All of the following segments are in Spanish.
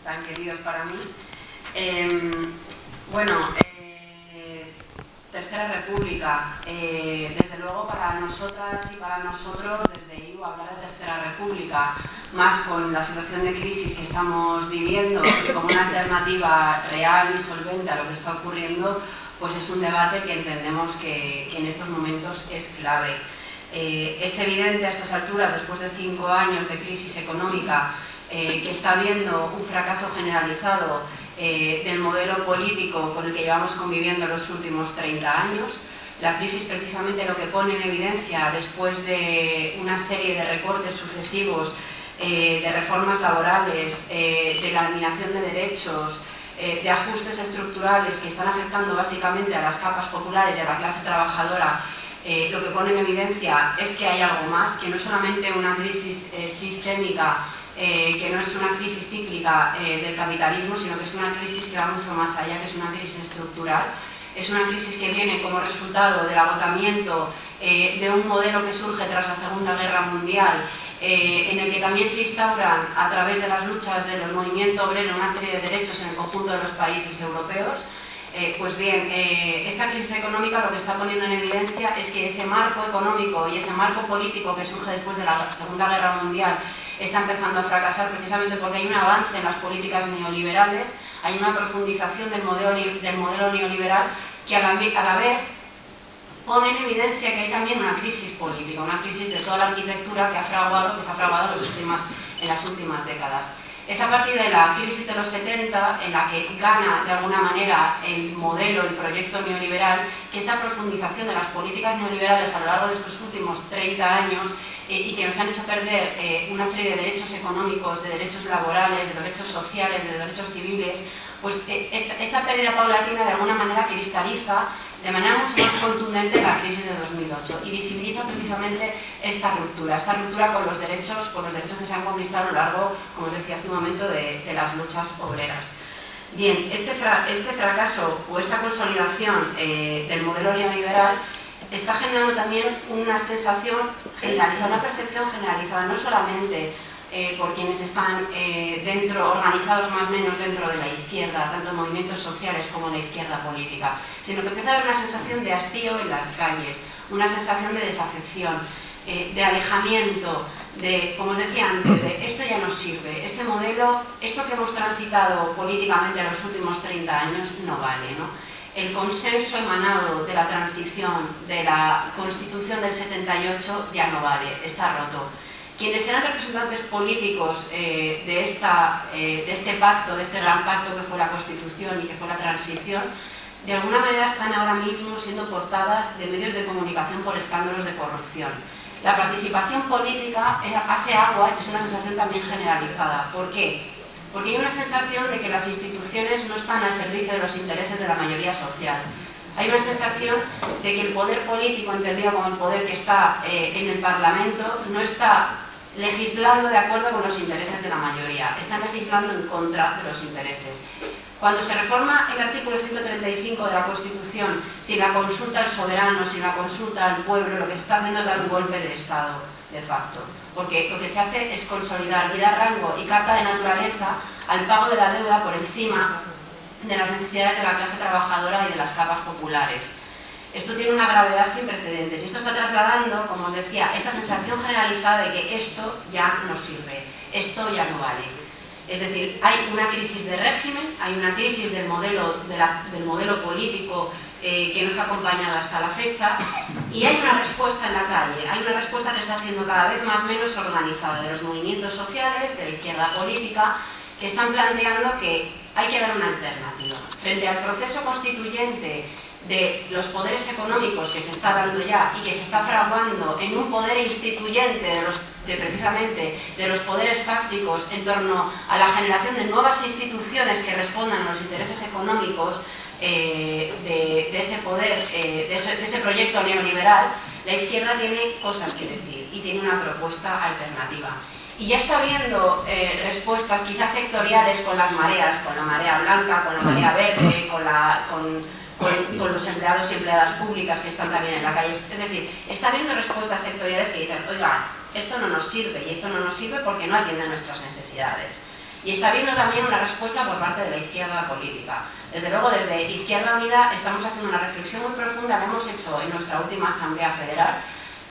tan queridos para mí. Tercera República, desde luego para nosotras y para nosotros, desde IU, hablar de Tercera República, más con la situación de crisis que estamos viviendo, como una alternativa real y solvente a lo que está ocurriendo, pues es un debate que entendemos que en estos momentos es clave. Es evidente a estas alturas, después de 5 años de crisis económica, que está habiendo un fracaso generalizado del modelo político con el que llevamos conviviendo los últimos 30 años. La crisis precisamente lo que pone en evidencia, después de una serie de recortes sucesivos, de reformas laborales, de la eliminación de derechos, de ajustes estructurales que están afectando básicamente a las capas populares y a la clase trabajadora, lo que pone en evidencia es que hay algo más, que no es solamente una crisis sistémica, que no es una crisis cíclica del capitalismo, sino que es una crisis que va mucho más allá, que es una crisis estructural. Es una crisis que viene como resultado del agotamiento de un modelo que surge tras la Segunda Guerra Mundial, en el que también se instauran, a través de las luchas del movimiento obrero, una serie de derechos en el conjunto de los países europeos. Pues bien, esta crisis económica lo que está poniendo en evidencia es que ese marco económico y ese marco político que surge después de la Segunda Guerra Mundial está empezando a fracasar precisamente porque hay un avance en las políticas neoliberales, hay una profundización del modelo neoliberal que a la vez pone en evidencia que hay también una crisis política, una crisis de toda la arquitectura que se ha fraguado en las últimas décadas. Es a partir de la crisis de los 70 en la que gana de alguna manera el modelo, el proyecto neoliberal, que esta profundización de las políticas neoliberales a lo largo de estos últimos 30 años y que nos han hecho perder una serie de derechos económicos, de derechos laborales, de derechos sociales, de derechos civiles, pues esta pérdida paulatina de alguna manera cristaliza de manera mucho más contundente la crisis de 2008 y visibiliza precisamente esta ruptura con los derechos que se han conquistado a lo largo, como os decía hace un momento, de las luchas obreras. Bien, este fracaso o esta consolidación del modelo neoliberal está generando también una sensación generalizada, una percepción generalizada, no solamente por quienes están organizados más o menos dentro de la izquierda, tanto en movimientos sociales como en la izquierda política, sino que empieza a haber una sensación de hastío en las calles, una sensación de desafección, de alejamiento, de, como os decía antes, de esto ya no sirve, este modelo, esto que hemos transitado políticamente en los últimos 30 años no vale, ¿no? El consenso emanado de la transición, de la Constitución del 78 ya no vale, está roto. Quienes eran representantes políticos de este pacto, de este gran pacto que fue la Constitución y que fue la transición, de alguna manera están ahora mismo siendo portadas de medios de comunicación por escándalos de corrupción. La participación política hace agua, es una sensación también generalizada. ¿Por qué? Porque hay una sensación de que las instituciones no están al servicio de los intereses de la mayoría social. Hay una sensación de que el poder político, entendido como el poder que está en el Parlamento, no está legislando de acuerdo con los intereses de la mayoría, están legislando en contra de los intereses. Cuando se reforma el artículo 135 de la Constitución, sin la consulta al soberano, sin la consulta al pueblo, lo que se está haciendo es dar un golpe de Estado, de facto. Porque lo que se hace es consolidar y dar rango y carta de naturaleza al pago de la deuda por encima de las necesidades de la clase trabajadora y de las capas populares. Esto tiene una gravedad sin precedentes y esto está trasladando, como os decía, esta sensación generalizada de que esto ya no sirve, esto ya no vale. Es decir, hay una crisis de régimen, hay una crisis del modelo político que nos ha acompañado hasta la fecha y hay una respuesta en la calle, hay una respuesta que está siendo cada vez más menos organizada de los movimientos sociales, de la izquierda política, que están planteando que hay que dar una alternativa. Frente al proceso constituyente de los poderes económicos que se está dando ya y que se está fraguando en un poder instituyente precisamente de los poderes fácticos en torno a la generación de nuevas instituciones que respondan a los intereses económicos de ese poder, de ese proyecto neoliberal, la izquierda tiene cosas que decir y tiene una propuesta alternativa. Y ya está habiendo respuestas quizás sectoriales con las mareas, con la marea blanca, con la marea verde, con los empleados y empleadas públicas que están también en la calle. Es decir, está habiendo respuestas sectoriales que dicen, oiga, esto no nos sirve y esto no nos sirve porque no atiende a nuestras necesidades. Y está habiendo también una respuesta por parte de la izquierda política. Desde luego, desde Izquierda Unida estamos haciendo una reflexión muy profunda que hemos hecho en nuestra última Asamblea Federal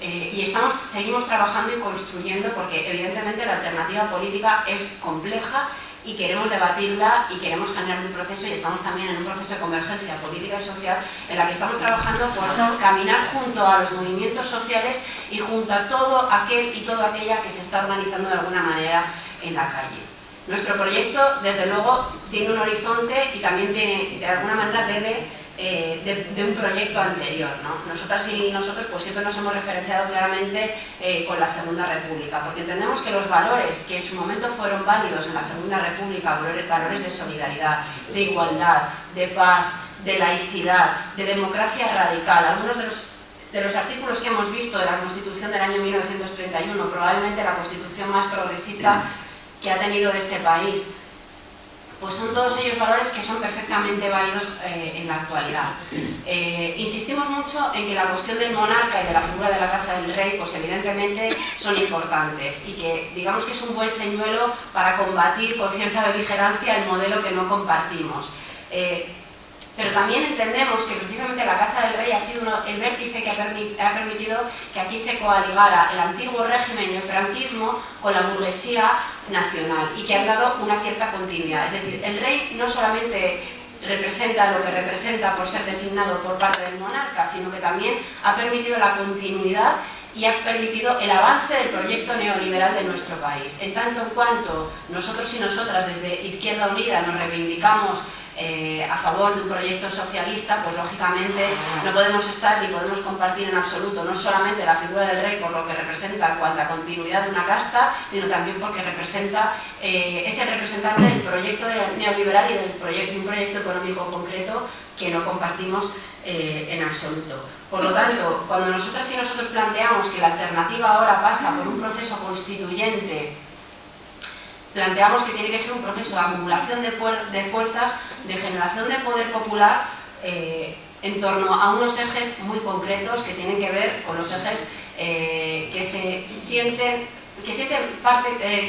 y seguimos trabajando y construyendo porque evidentemente la alternativa política es compleja y queremos debatirla y queremos generar un proceso y estamos también en un proceso de convergencia política y social en la que estamos trabajando por caminar junto a los movimientos sociales y junto a todo aquel y toda aquella que se está organizando de alguna manera en la calle. Nuestro proyecto, desde luego, tiene un horizonte y también tiene, de alguna manera bebe de un proyecto anterior, ¿no? Nosotras y nosotros pues siempre nos hemos referenciado claramente con la Segunda República, porque entendemos que los valores que en su momento fueron válidos en la Segunda República, valores de solidaridad, de igualdad, de paz, de laicidad, de democracia radical, algunos de los artículos que hemos visto de la Constitución del año 1931, probablemente la Constitución más progresista que ha tenido este país, pues son todos ellos valores que son perfectamente válidos en la actualidad. Insistimos mucho en que la cuestión del monarca y de la figura de la Casa del Rey, pues evidentemente son importantes y que digamos que es un buen señuelo para combatir con cierta beligerancia el modelo que no compartimos. Pero también entendemos que precisamente la Casa del Rey ha sido el vértice que ha permitido que aquí se coaligara el antiguo régimen y el franquismo con la burguesía nacional y que han dado una cierta continuidad. Es decir, el rey no solamente representa lo que representa por ser designado por parte del monarca, sino que también ha permitido la continuidad y ha permitido el avance del proyecto neoliberal de nuestro país. En tanto en cuanto nosotros y nosotras desde Izquierda Unida nos reivindicamos a favor de un proyecto socialista, pues lógicamente no podemos estar ni podemos compartir en absoluto no solamente la figura del rey por lo que representa en cuanto a continuidad de una casta, sino también porque representa, es el representante del proyecto neoliberal y de un proyecto económico concreto que no compartimos en absoluto. Por lo tanto, cuando nosotras y nosotros planteamos que la alternativa ahora pasa por un proceso constituyente, planteamos que tiene que ser un proceso de acumulación de fuerzas, de generación de poder popular en torno a unos ejes muy concretos que tienen que ver con los ejes que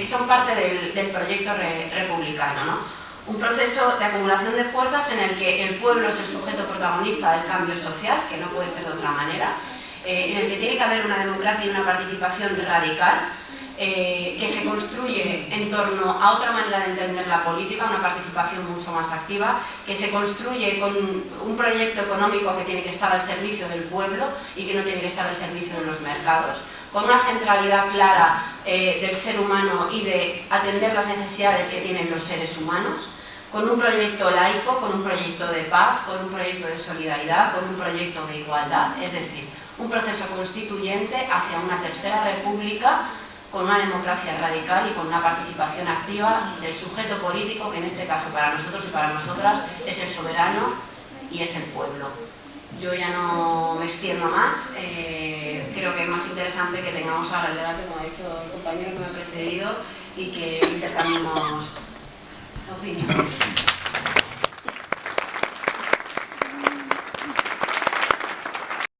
son parte del proyecto republicano, ¿no? Un proceso de acumulación de fuerzas en el que el pueblo es el sujeto protagonista del cambio social, que no puede ser de otra manera, en el que tiene que haber una democracia y una participación radical, que se construye en torno a otra manera de entender la política, una participación mucho más activa, que se construye con un proyecto económico que tiene que estar al servicio del pueblo y que no tiene que estar al servicio de los mercados, con una centralidad clara del ser humano y de atender las necesidades que tienen los seres humanos, con un proyecto laico, con un proyecto de paz, con un proyecto de solidaridad, con un proyecto de igualdad, es decir, un proceso constituyente hacia una tercera república con una democracia radical y con una participación activa del sujeto político, que en este caso para nosotros y para nosotras es el soberano y es el pueblo. Yo ya no me extiendo más, creo que es más interesante que tengamos ahora el debate, como ha dicho el compañero que me ha precedido, y que intercambiemos opiniones.